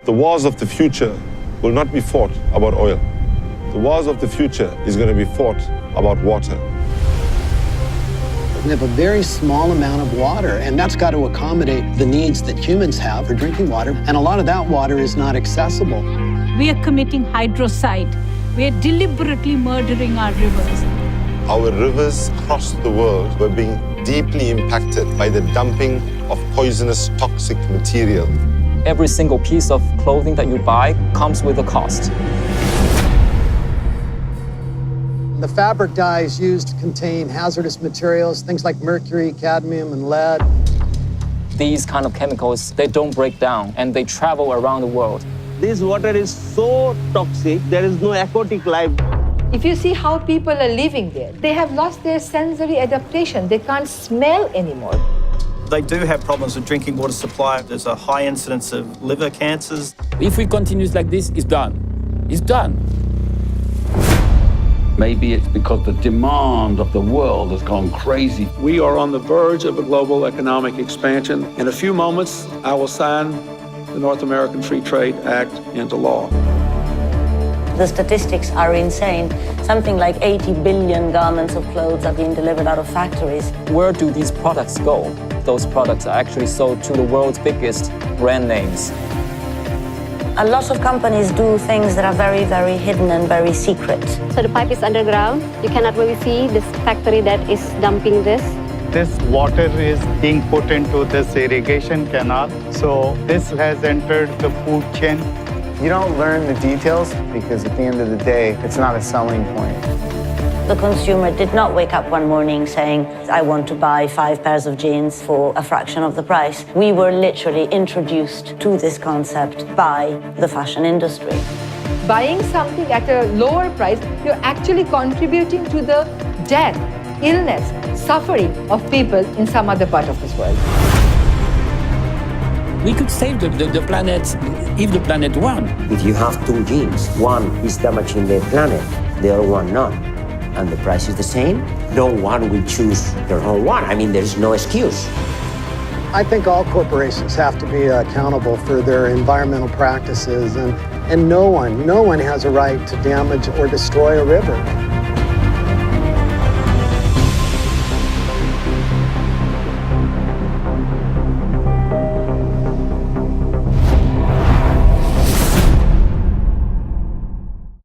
The wars of the future will not be fought about oil. The wars of the future is going to be fought about water. We have a very small amount of water, and that's got to accommodate the needs that humans have for drinking water, and a lot of that water is not accessible. We are committing hydrocide. We are deliberately murdering our rivers. Our rivers across the world were being deeply impacted by the dumping of poisonous, toxic material. Every single piece of clothing that you buy comes with a cost. The fabric dyes used contain hazardous materials, things like mercury, cadmium, and lead. These kind of chemicals, they don't break down, and they travel around the world. This water is so toxic, there is no aquatic life. If you see how people are living there, they have lost their sensory adaptation. They can't smell anymore. They do have problems with drinking water supply. There's a high incidence of liver cancers. If we continue like this, it's done. It's done. Maybe it's because the demand of the world has gone crazy. We are on the verge of a global economic expansion. In a few moments, I will sign the North American Free Trade Act into law. The statistics are insane. Something like 80 billion garments of clothes are being delivered out of factories. Where do these products go? Those products are actually sold to the world's biggest brand names. A lot of companies do things that are very, very hidden and very secret. So the pipe is underground. You cannot really see this factory that is dumping this. This water is being put into this irrigation canal. So this has entered the food chain. You don't learn the details because at the end of the day, it's not a selling point. The consumer did not wake up one morning saying, I want to buy 5 pairs of jeans for a fraction of the price. We were literally introduced to this concept by the fashion industry. Buying something at a lower price, you're actually contributing to the death, illness, suffering of people in some other part of this world. We could save the planet if the planet won. If you have 2 genes, one is damaging the planet, the other one not, and the price is the same, no one will choose the wrong one. I mean, there's no excuse. I think all corporations have to be accountable for their environmental practices, and no one has a right to damage or destroy a river.